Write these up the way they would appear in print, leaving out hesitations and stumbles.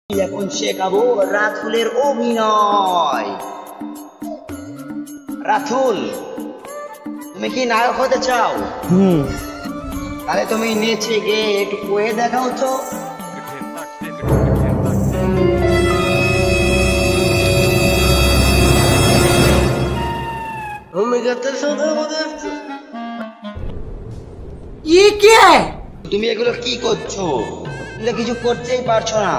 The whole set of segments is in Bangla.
এখন শেখাবো রাতুলের অভিনয়। রাতুল, তুমি কি নায়ক হতে চাও? তাহলে তুমি নেচে গিয়ে একটু করে দেখাও তো। তুমি এগুলো কি করছো? তুমি তো কিছু করতেই পারছো না।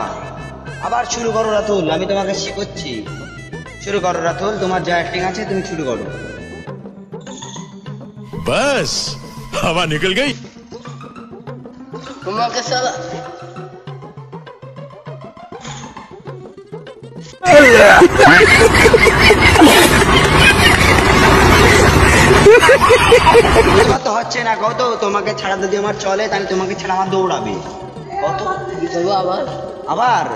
আবার শুরু করো রাতুল, আমি তোমাকে শেখাচ্ছি। শুরু করো রাতুল, তোমার যা অ্যাক্টিং আছে তুমি শুরু করো। बस हवा निकल गई। তোমাকে সালা তো হচ্ছে না। কত তোমাকে ছাড়া যদি আমার চলে তাহলে তোমাকে ছাড়া আমার দৌড়াবে। কত আবার আবার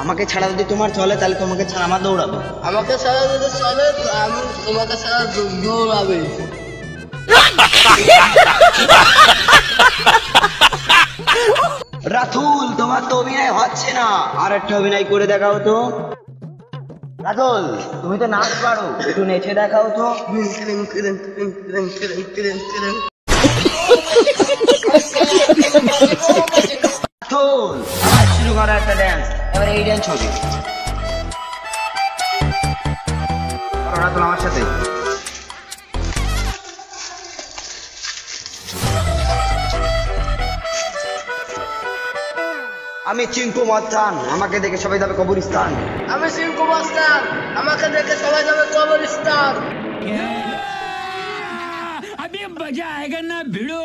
আমাকে ছাড়া যদি তোমার চলে তাহলে তোমাকে ছাড়া আমার দৌড়াবে। আমাকে ছাড়া যদি চলে আমি তোমাকে ছাড়া দৌড়াবে। রাতুল, তোমার তো অভিনয় হচ্ছে না, আর একটা অভিনয় করে দেখাও তো। রাতুল, তুমি তো নাচ পারো, একটু নেচে দেখাও তো। রাতুল, আবার শুরু করো একটা ড্যান্স। এবার এই ড্যান্স হবে। করো রাতুল আমার সাথে। আমি চিঙ্কু মস্তান, আমাকে দেখে সবাই যাবে কবরস্থান। আমি সিংকু মাস্টার, আমাকে দেখে সবাই যাবে কবরস্থান। अभी मजा आएगा ना भिड़ो।